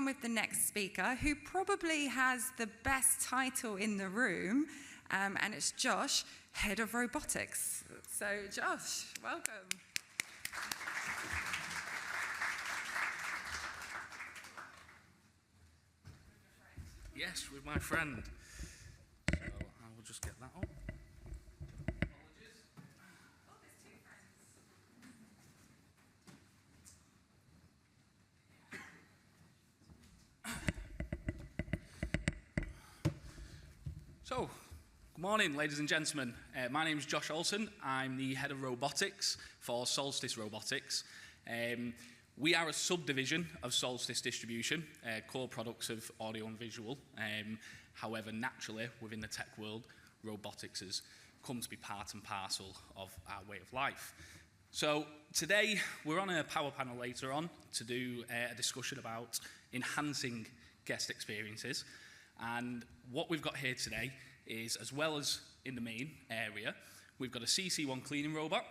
on with the next speaker, who probably has the best title in the room, and it's Josh, Head of Robotics. So Josh, welcome. Yes, with my friend. So I will just get that up. Apologies. Oh, there's two friends. So, good morning, ladies and gentlemen. My name is Josh Olsen. I'm the head of robotics for Solstice Robotics. We are a subdivision of Solstice Distribution, core products of audio and visual. However, naturally, within the tech world, robotics has come to be part and parcel of our way of life. So today, we're on a power panel later on to do a discussion about enhancing guest experiences. And what we've got here today is, as well as in the main area, we've got a CC1 cleaning robot.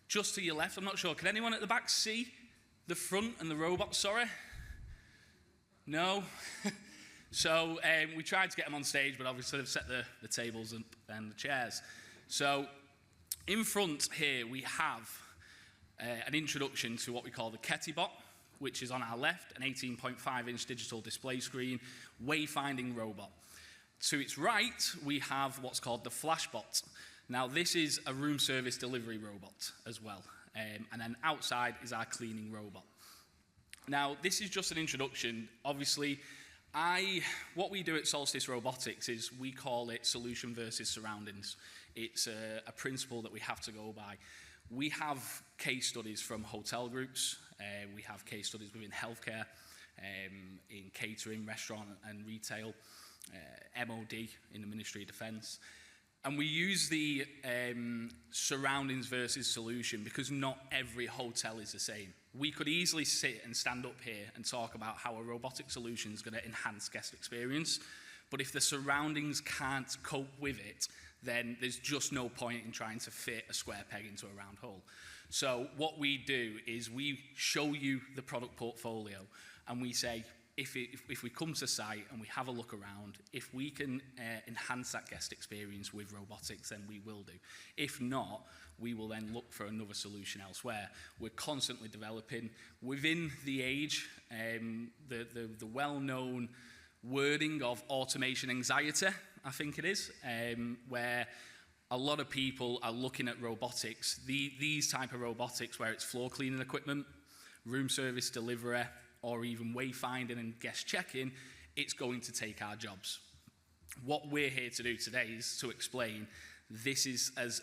Just to your left, I'm not sure, can anyone at the back see the front and the robot, sorry? No? So we tried to get them on stage, but obviously they've set the tables and the chairs. So in front here, we have an introduction to what we call the Ketibot, which is on our left, an 18.5-inch digital display screen, wayfinding robot. To its right, we have what's called the Flashbot. Now, this is a room service delivery robot as well. And then outside is our cleaning robot. Now, this is just an introduction. Obviously, what we do at Solstice Robotics is we call it solution versus surroundings. It's a principle that we have to go by. We have case studies from hotel groups. We have case studies within healthcare, in catering, restaurant and retail, MOD in the Ministry of Defence. And we use the surroundings versus solution because not every hotel is the same. We could easily sit and stand up here and talk about how a robotic solution is going to enhance guest experience. But if the surroundings can't cope with it, then there's just no point in trying to fit a square peg into a round hole. So what we do is we show you the product portfolio and we say, if we come to site and we have a look around, if we can enhance that guest experience with robotics, then we will do. If not, we will then look for another solution elsewhere. We're constantly developing. Within the age, the well-known wording of automation anxiety, I think it is, where a lot of people are looking at robotics, these type of robotics where it's floor cleaning equipment, room service delivery, or even wayfinding and guest check-in, it's going to take our jobs. What we're here to do today is to explain, this is, as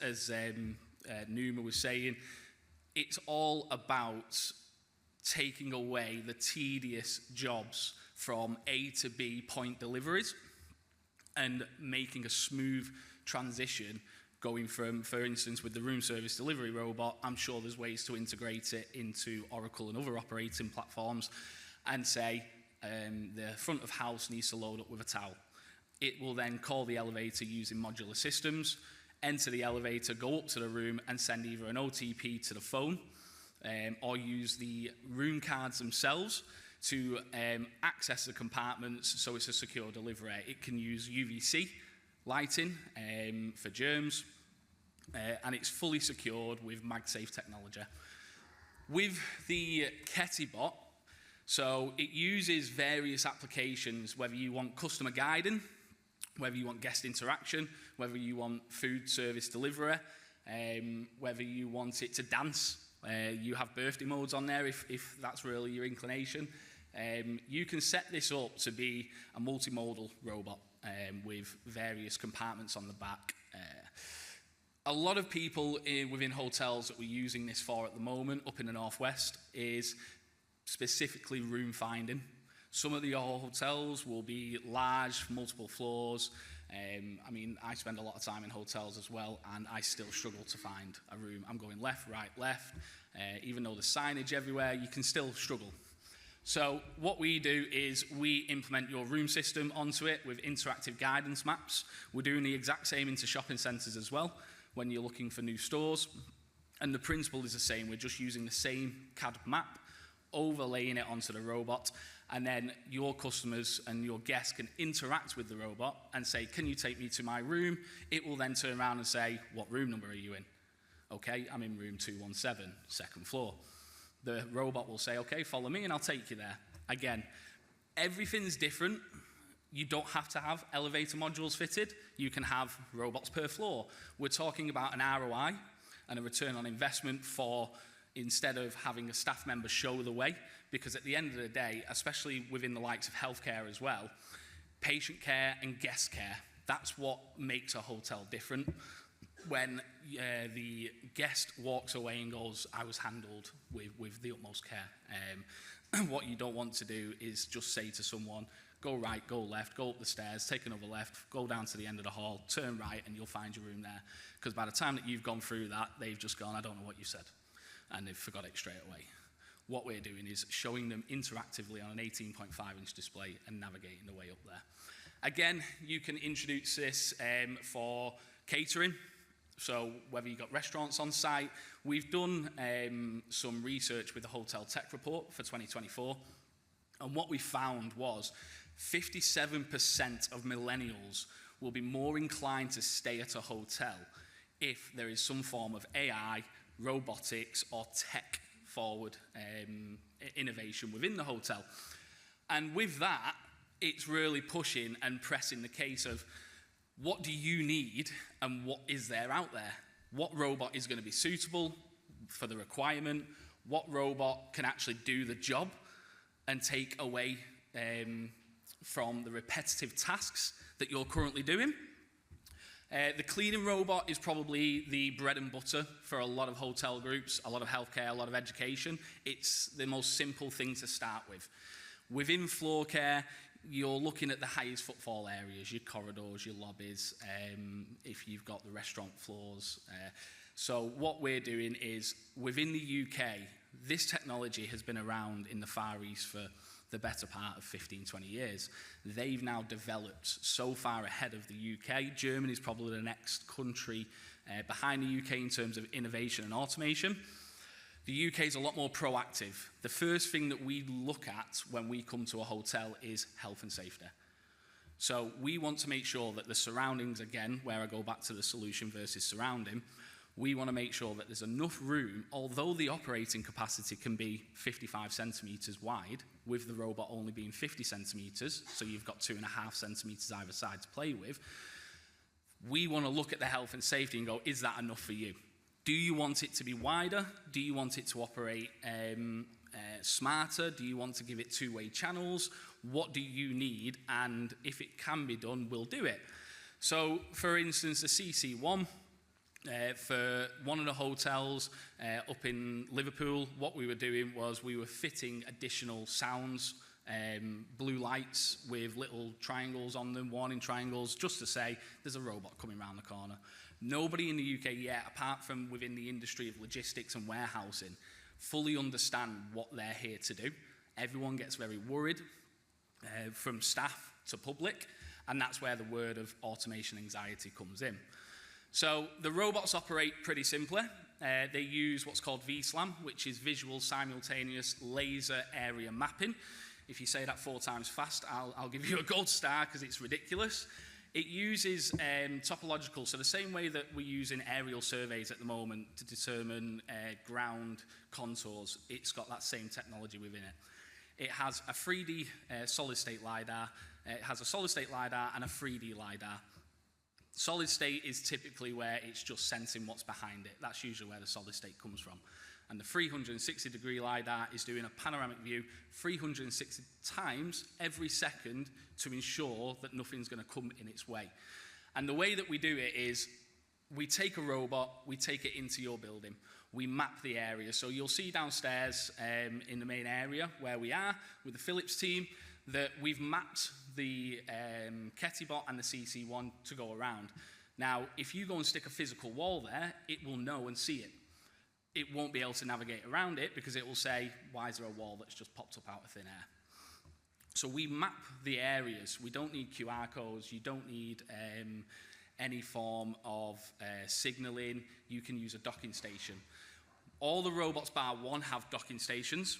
Numa was saying, it's all about taking away the tedious jobs from A to B point deliveries and making a smooth transition going from, for instance, with the room service delivery robot, I'm sure there's ways to integrate it into Oracle and other operating platforms and say the front of house needs to load up with a towel. It will then call the elevator using modular systems, enter the elevator, go up to the room and send either an OTP to the phone or use the room cards themselves to access the compartments so it's a secure delivery. It can use UVC lighting for germs, and it's fully secured with MagSafe technology. With the Ketibot, so it uses various applications, whether you want customer guiding, whether you want guest interaction, whether you want food service delivery, whether you want it to dance. You have birthday modes on there if that's really your inclination. You can set this up to be a multimodal robot with various compartments on the back. A lot of people within hotels that we're using this for at the moment up in the Northwest is specifically room finding. Some of the hotels will be large, multiple floors. I mean, I spend a lot of time in hotels as well, and I still struggle to find a room. I'm going left, right, left. Even though there's signage everywhere, you can still struggle. So what we do is we implement your room system onto it with interactive guidance maps. We're doing the exact same into shopping centres as well when you're looking for new stores. And the principle is the same. We're just using the same CAD map, overlaying it onto the robot, And then your customers and your guests can interact with the robot and say, can you take me to my room? It will then turn around and say, what room number are you in? Okay, I'm in room 217, second floor. The robot will say, okay, follow me and I'll take you there. Again, everything's different. You don't have to have elevator modules fitted. You can have robots per floor. We're talking about an ROI and a return on investment for, instead of having a staff member show the way, because at the end of the day, especially within the likes of healthcare as well, patient care and guest care, that's what makes a hotel different. When the guest walks away and goes, I was handled with the utmost care. What you don't want to do is just say to someone, go right, go left, go up the stairs, take another left, go down to the end of the hall, turn right, and you'll find your room there. Because by the time that you've gone through that, they've just gone, I don't know what you said. And they've forgot it straight away. What we're doing is showing them interactively on an 18.5-inch display and navigating the way up there. Again, you can introduce this for catering. So whether you've got restaurants on site, we've done some research with the Hotel Tech Report for 2024. And what we found was 57% of millennials will be more inclined to stay at a hotel if there is some form of AI, robotics, or tech-forward innovation within the hotel. And with that, it's really pushing and pressing the case of what do you need and what is there out there? What robot is going to be suitable for the requirement? What robot can actually do the job and take away from the repetitive tasks that you're currently doing? The cleaning robot is probably the bread and butter for a lot of hotel groups, a lot of healthcare, a lot of education. It's the most simple thing to start with. Within floor care, you're looking at the highest footfall areas, your corridors, your lobbies, if you've got the restaurant floors. So what we're doing is, within the UK, this technology has been around in the Far East for the better part of 15, 20 years. They've now developed so far ahead of the UK. Germany is probably the next country behind the UK in terms of innovation and automation. The UK is a lot more proactive. The first thing that we look at when we come to a hotel is health and safety. So we want to make sure that the surroundings, again, where I go back to the solution versus surrounding, we want to make sure that there's enough room, although the operating capacity can be 55 centimetres wide, with the robot only being 50 centimetres, so you've got 2.5 centimetres either side to play with. We want to look at the health and safety and go, is that enough for you? Do you want it to be wider? Do you want it to operate smarter? Do you want to give it two-way channels? What do you need? And if it can be done, we'll do it. So, for instance, the CC1, for one of the hotels up in Liverpool, what we were doing was we were fitting additional sounds, blue lights with little triangles on them, warning triangles, just to say there's a robot coming around the corner. Nobody in the UK yet, apart from within the industry of logistics and warehousing, fully understand what they're here to do. Everyone gets very worried, from staff to public, and that's where the word of automation anxiety comes in. So the robots operate pretty simply. They use what's called VSLAM, which is Visual Simultaneous Laser Area Mapping. If you say that 4 times fast, I'll give you a gold star because it's ridiculous. It uses topological, so the same way that we use in aerial surveys at the moment to determine ground contours, it's got that same technology within it. It has a 3D solid-state LiDAR, it has a solid-state LiDAR and a 3D LiDAR. Solid state is typically where it's just sensing what's behind it. That's usually where the solid state comes from. And the 360-degree LiDAR is doing a panoramic view 360 times every second to ensure that nothing's going to come in its way. And the way that we do it is we take a robot, we take it into your building, we map the area. So you'll see downstairs in the main area where we are with the Philips team that we've mapped the Ketibot and the CC1 to go around. Now, if you go and stick a physical wall there, it will know and see it. It won't be able to navigate around it because it will say, why is there a wall that's just popped up out of thin air? So we map the areas. We don't need QR codes. You don't need any form of signaling. You can use a docking station. All the robots bar one have docking stations.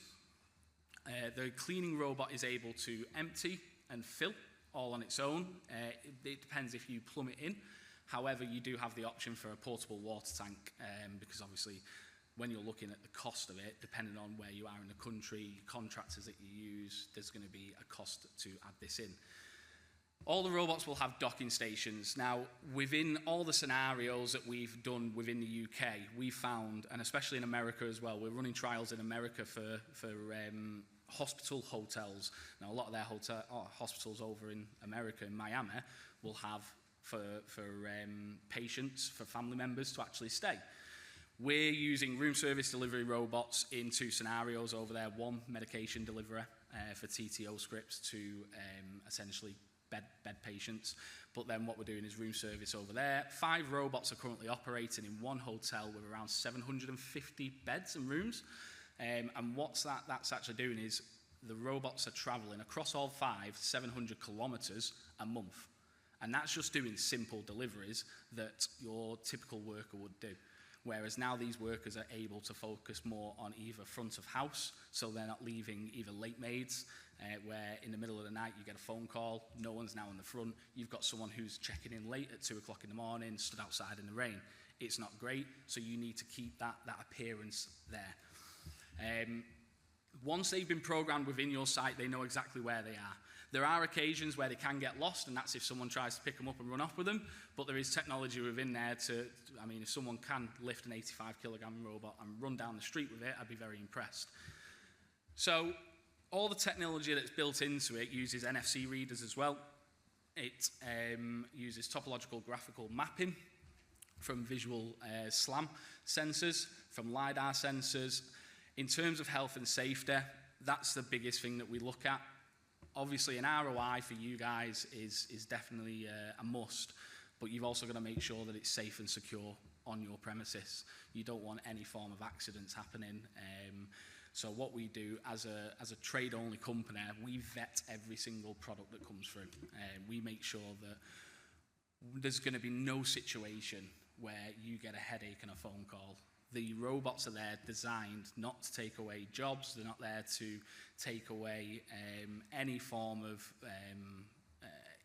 The cleaning robot is able to empty and fill all on its own. It depends if you plumb it in. However, you do have the option for a portable water tank, because obviously when you're looking at the cost of it, depending on where you are in the country, contractors that you use, there's going to be a cost to add this in. All the robots will have docking stations. Now, within all the scenarios that we've done within the UK, we found, and especially in America as well, we're running trials in America for hospital hotels. Now, a lot of their hospitals over in America, in Miami, will have for patients, for family members to actually stay. We're using room service delivery robots in 2 scenarios over there. One, medication deliverer for TTO scripts to essentially bed patients. But then what we're doing is room service over there. 5 robots are currently operating in one hotel with around 750 beds and rooms. And what's that's actually doing is the robots are traveling across all 5, 700 kilometers a month. And that's just doing simple deliveries that your typical worker would do. Whereas now these workers are able to focus more on either front of house, so they're not leaving either late maids, where in the middle of the night you get a phone call, no one's now in the front, you've got someone who's checking in late at 2 o'clock in the morning, stood outside in the rain. It's not great, so you need to keep that appearance there. Once they've been programmed within your site, they know exactly where they are. There are occasions where they can get lost, and that's if someone tries to pick them up and run off with them, but there is technology within there if someone can lift an 85-kilogram robot and run down the street with it, I'd be very impressed. So all the technology that's built into it uses NFC readers as well. It uses topological graphical mapping from visual SLAM sensors, from LiDAR sensors. In terms of health and safety, that's the biggest thing that we look at. Obviously, an ROI for you guys is definitely a must, but you've also got to make sure that it's safe and secure on your premises. You don't want any form of accidents happening. So what we do as a trade-only company, we vet every single product that comes through. We make sure that there's going to be no situation where you get a headache and a phone call. The robots are there designed not to take away jobs. They're not there to take away any form of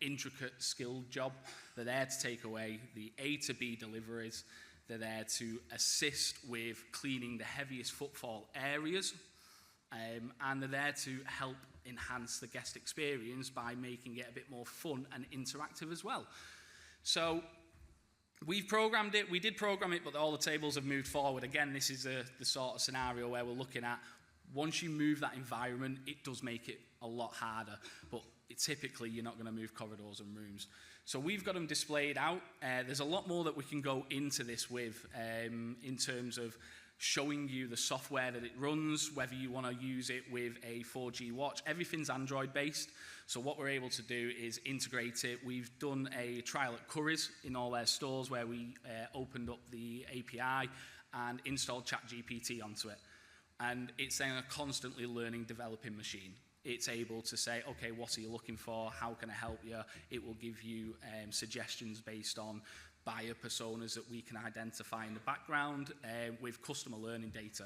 intricate skilled job. They're there to take away the A to B deliveries. They're there to assist with cleaning the heaviest footfall areas. And they're there to help enhance the guest experience by making it a bit more fun and interactive as well. So we've programmed it. We did program it, but all the tables have moved forward. Again, this is the sort of scenario where we're looking at, once you move that environment, it does make it a lot harder. But typically, you're not going to move corridors and rooms. So we've got them displayed out. There's a lot more that we can go into this with in terms of showing you the software that it runs, whether you want to use it with a 4G watch. Everything's Android-based. So what we're able to do is integrate it. We've done a trial at Currys in all their stores where we opened up the API and installed ChatGPT onto it. And it's then a constantly learning, developing machine. It's able to say, okay, what are you looking for? How can I help you? It will give you suggestions based on buyer personas that we can identify in the background with customer learning data.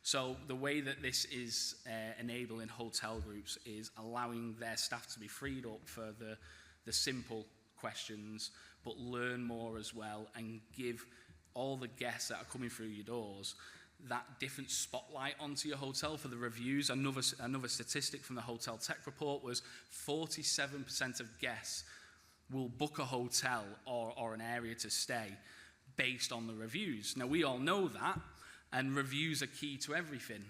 So the way that this is enabling hotel groups is allowing their staff to be freed up for the simple questions, but learn more as well and give all the guests that are coming through your doors that different spotlight onto your hotel for the reviews. Another statistic from the Hotel Tech Report was 47% of guests will book a hotel or an area to stay based on the reviews. Now, we all know that, and reviews are key to everything.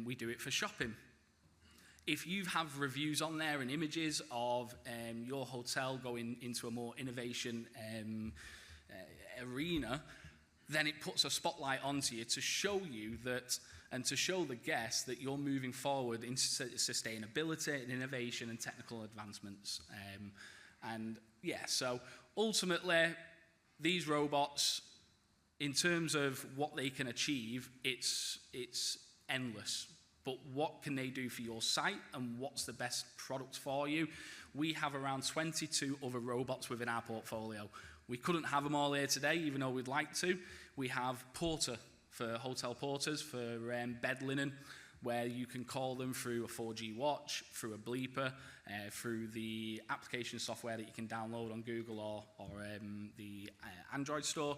We do it for shopping. If you have reviews on there and images of your hotel going into a more innovation arena, then it puts a spotlight onto you to show you that, and to show the guests that you're moving forward into sustainability and innovation and technical advancements. So ultimately, these robots, in terms of what they can achieve, it's endless. But what can they do for your site, and what's the best product for you? We have around 22 other robots within our portfolio. We couldn't have them all here today, even though we'd like to. We have Porter for hotel porters, for bed linen. where you can call them through a 4G watch, through a bleeper, through the application software that you can download on Google or the Android store.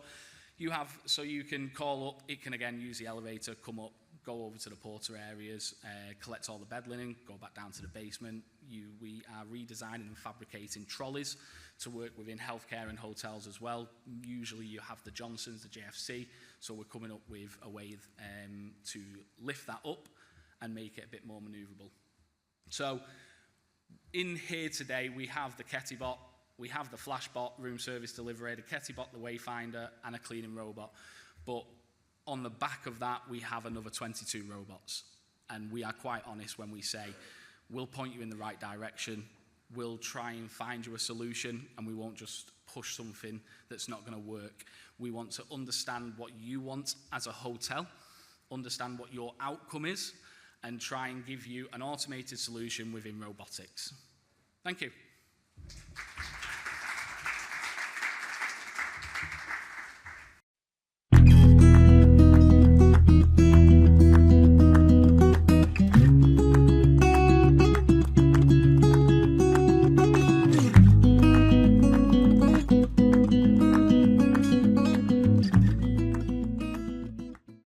So you can call up, it can again use the elevator, come up, go over to the porter areas, collect all the bed linen, go back down to the basement. We are redesigning and fabricating trolleys to work within healthcare and hotels as well. Usually you have the Johnsons, the JFC, so we're coming up with a way to lift that up and make it a bit more manoeuvrable. So in here today we have the Kettibot, we have the Flashbot room service delivery, the Kettibot, the Wayfinder, and a cleaning robot. But on the back of that, we have another 22 robots. And we are quite honest when we say, we'll point you in the right direction, we'll try and find you a solution, and we won't just push something that's not going to work. We want to understand what you want as a hotel, understand what your outcome is, and try and give you an automated solution within robotics. Thank you.